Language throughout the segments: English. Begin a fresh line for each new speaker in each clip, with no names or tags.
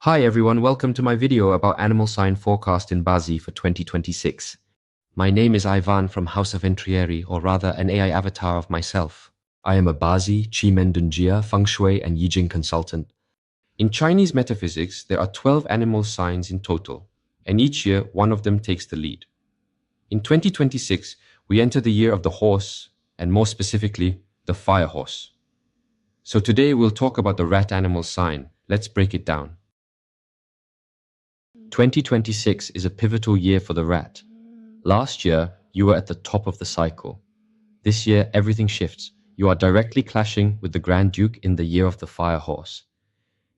Hi everyone, welcome to my video about animal sign forecast in BaZi for 2026. My name is Ivan from House of Entrieri, or rather an AI avatar of myself. I am a BaZi, Chimendunjia, Feng Shui and Yijing consultant. In Chinese metaphysics, there are 12 animal signs in total, and each year one of them takes the lead. In 2026, we enter the year of the horse, and more specifically, the fire horse. So today we'll talk about the rat animal sign. Let's break it down. 2026 is a pivotal year for the rat. Last year, you were at the top of the cycle. This year, everything shifts. You are directly clashing with the Grand Duke in the year of the fire horse.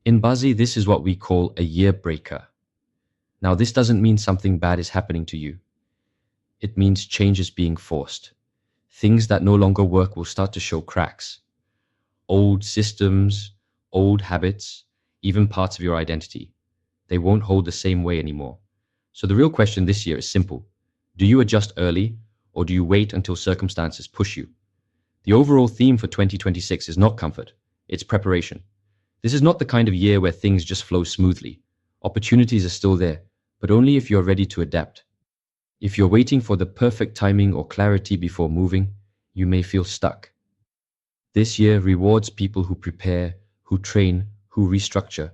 In BaZi, this is what we call a year breaker. Now, this doesn't mean something bad is happening to you. It means change is being forced. Things that no longer work will start to show cracks. Old systems, old habits, even parts of your identity. They won't hold the same way anymore. So the real question this year is simple. Do you adjust early, or do you wait until circumstances push you? The overall theme for 2026 is not comfort, it's preparation. This is not the kind of year where things just flow smoothly. Opportunities are still there, but only if you're ready to adapt. If you're waiting for the perfect timing or clarity before moving, you may feel stuck. This year rewards people who prepare, who train, who restructure.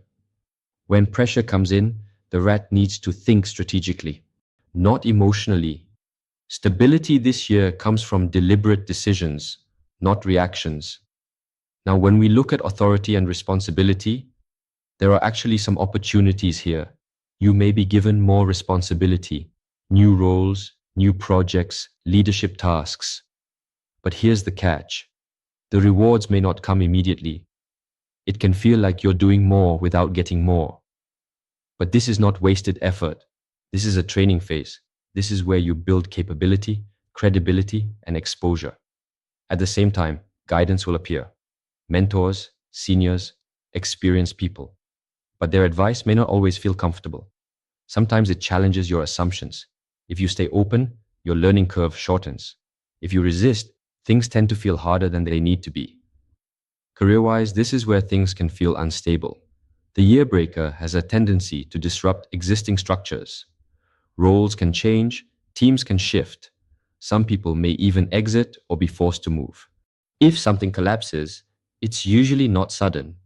When pressure comes in, the rat needs to think strategically, not emotionally. Stability this year comes from deliberate decisions, not reactions. Now, when we look at authority and responsibility, there are actually some opportunities here. You may be given more responsibility, new roles, new projects, leadership tasks. But here's the catch. The rewards may not come immediately. It can feel like you're doing more without getting more. But this is not wasted effort. This is a training phase. This is where you build capability, credibility, and exposure. At the same time, guidance will appear. Mentors, seniors, experienced people. But their advice may not always feel comfortable. Sometimes it challenges your assumptions. If you stay open, your learning curve shortens. If you resist, things tend to feel harder than they need to be. Career-wise, this is where things can feel unstable. The year breaker has a tendency to disrupt existing structures. Roles can change, teams can shift. Some people may even exit or be forced to move. If something collapses, it's usually not sudden.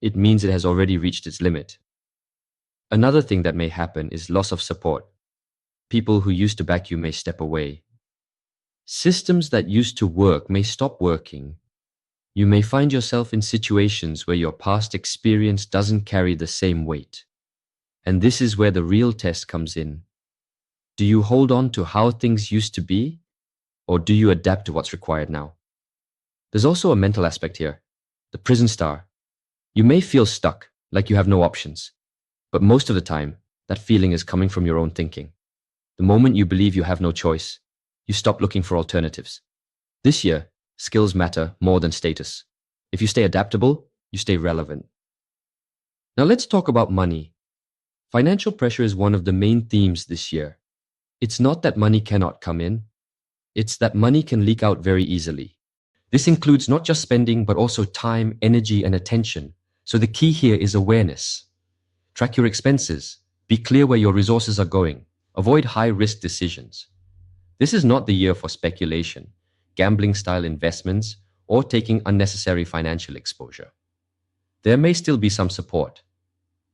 It means it has already reached its limit. Another thing that may happen is loss of support. People who used to back you may step away. Systems that used to work may stop working. You may find yourself in situations where your past experience doesn't carry the same weight. And this is where the real test comes in. Do you hold on to how things used to be, or do you adapt to what's required now? There's also a mental aspect here, the prison star. You may feel stuck, like you have no options, but most of the time, that feeling is coming from your own thinking. The moment you believe you have no choice, you stop looking for alternatives. This year, skills matter more than status. If you stay adaptable, you stay relevant. Now let's talk about money. Financial pressure is one of the main themes this year. It's not that money cannot come in, it's that money can leak out very easily. This includes not just spending, but also time, energy, and attention. So the key here is awareness. Track your expenses. Be clear where your resources are going. Avoid high-risk decisions. This is not the year for speculation, gambling-style investments, or taking unnecessary financial exposure. There may still be some support.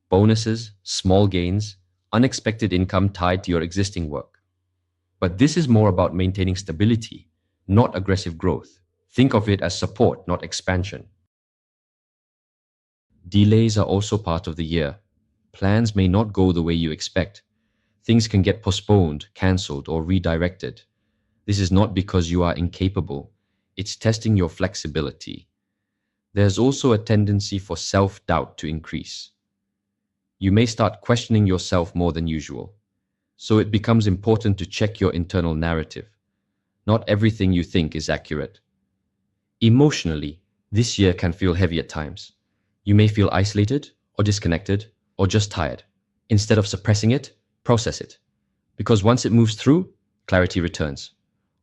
Bonuses, small gains, unexpected income tied to your existing work. But this is more about maintaining stability, not aggressive growth. Think of it as support, not expansion. Delays are also part of the year. Plans may not go the way you expect. Things can get postponed, cancelled, or redirected. This is not because you are incapable. It's testing your flexibility. There's also a tendency for self-doubt to increase. You may start questioning yourself more than usual. So it becomes important to check your internal narrative. Not everything you think is accurate. Emotionally, this year can feel heavy at times. You may feel isolated or disconnected or just tired. Instead of suppressing it, process it. Because once it moves through, clarity returns.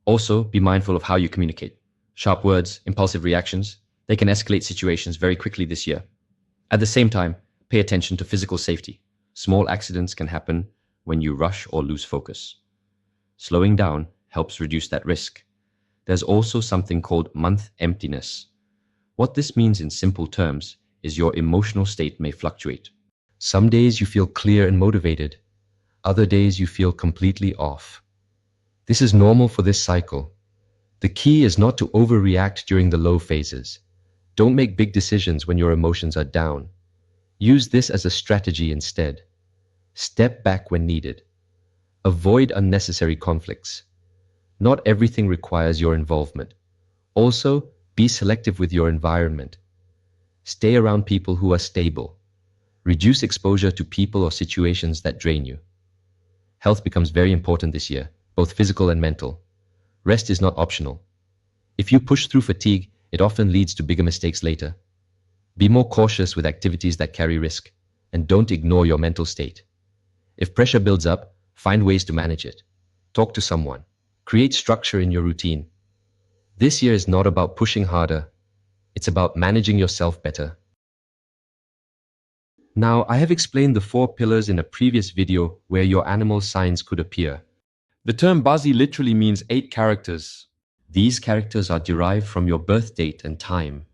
Also, be mindful of how you communicate. Sharp words, impulsive reactions, they can escalate situations very quickly this year. At the same time, Pay attention to physical safety. Small accidents can happen when you rush or lose focus. Slowing down helps reduce that risk. There's also something called month emptiness. What this means in simple terms is your emotional state may fluctuate. Some days you feel clear and motivated. Other days you feel completely off. This is normal for this cycle. The key is not to overreact during the low phases. Don't make big decisions when your emotions are down. Use this as a strategy instead. Step back when needed. Avoid unnecessary conflicts. Not everything requires your involvement. Also, be selective with your environment. Stay around people who are stable. Reduce exposure to people or situations that drain you. Health becomes very important this year, both physical and mental. Rest is not optional. If you push through fatigue, it often leads to bigger mistakes later. Be more cautious with activities that carry risk, and don't ignore your mental state. If pressure builds up, find ways to manage it. Talk to someone. Create structure in your routine. This year is not about pushing harder. It's about managing yourself better. Now, I have explained the 4 pillars in a previous video where your animal signs could appear.
The term BaZi literally means 8 characters.
These characters are derived from your birth date and time,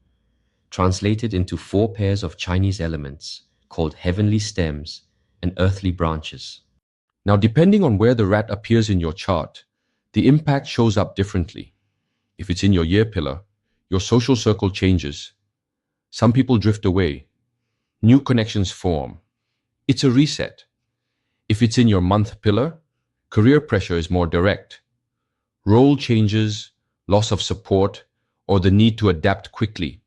translated into 4 pairs of Chinese elements called heavenly stems and earthly branches.
Now, depending on where the rat appears in your chart, the impact shows up differently. If it's in your year pillar, your social circle changes. Some people drift away. New connections form. It's a reset. If it's in your month pillar, career pressure is more direct. Role changes, loss of support, or the need to adapt quickly.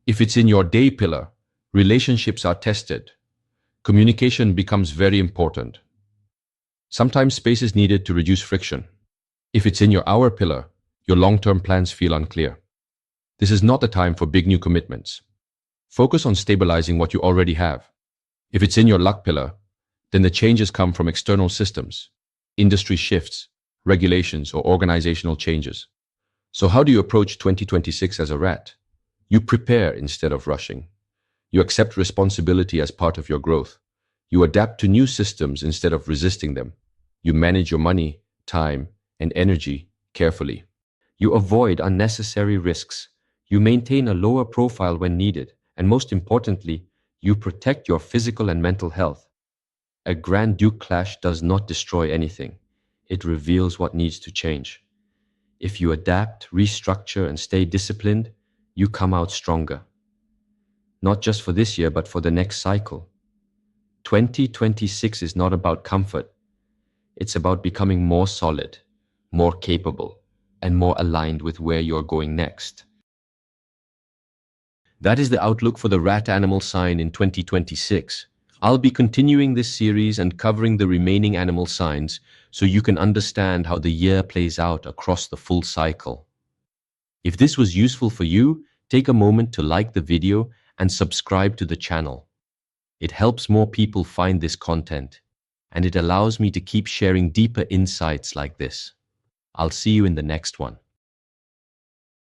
If it's in your day pillar, relationships are tested. Communication becomes very important. Sometimes space is needed to reduce friction. If it's in your hour pillar, your long-term plans feel unclear. This is not the time for big new commitments. Focus on stabilizing what you already have. If it's in your luck pillar, then the changes come from external systems, industry shifts, regulations, or organizational changes. So how do you approach 2026 as a rat? You prepare instead of rushing. You accept responsibility as part of your growth. You adapt to new systems instead of resisting them. You manage your money, time, and energy carefully. You avoid unnecessary risks. You maintain a lower profile when needed. And most importantly, you protect your physical and mental health. A Grand Duke clash does not destroy anything. It reveals what needs to change. If you adapt, restructure, and stay disciplined, you come out stronger. Not just for this year, but for the next cycle. 2026 is not about comfort. It's about becoming more solid, more capable, and more aligned with where you're going next. That is the outlook for the rat animal sign in 2026. I'll be continuing this series and covering the remaining animal signs so you can understand how the year plays out across the full cycle. If this was useful for you, take a moment to like the video and subscribe to the channel. It helps more people find this content, and it allows me to keep sharing deeper insights like this. I'll see you in the next one.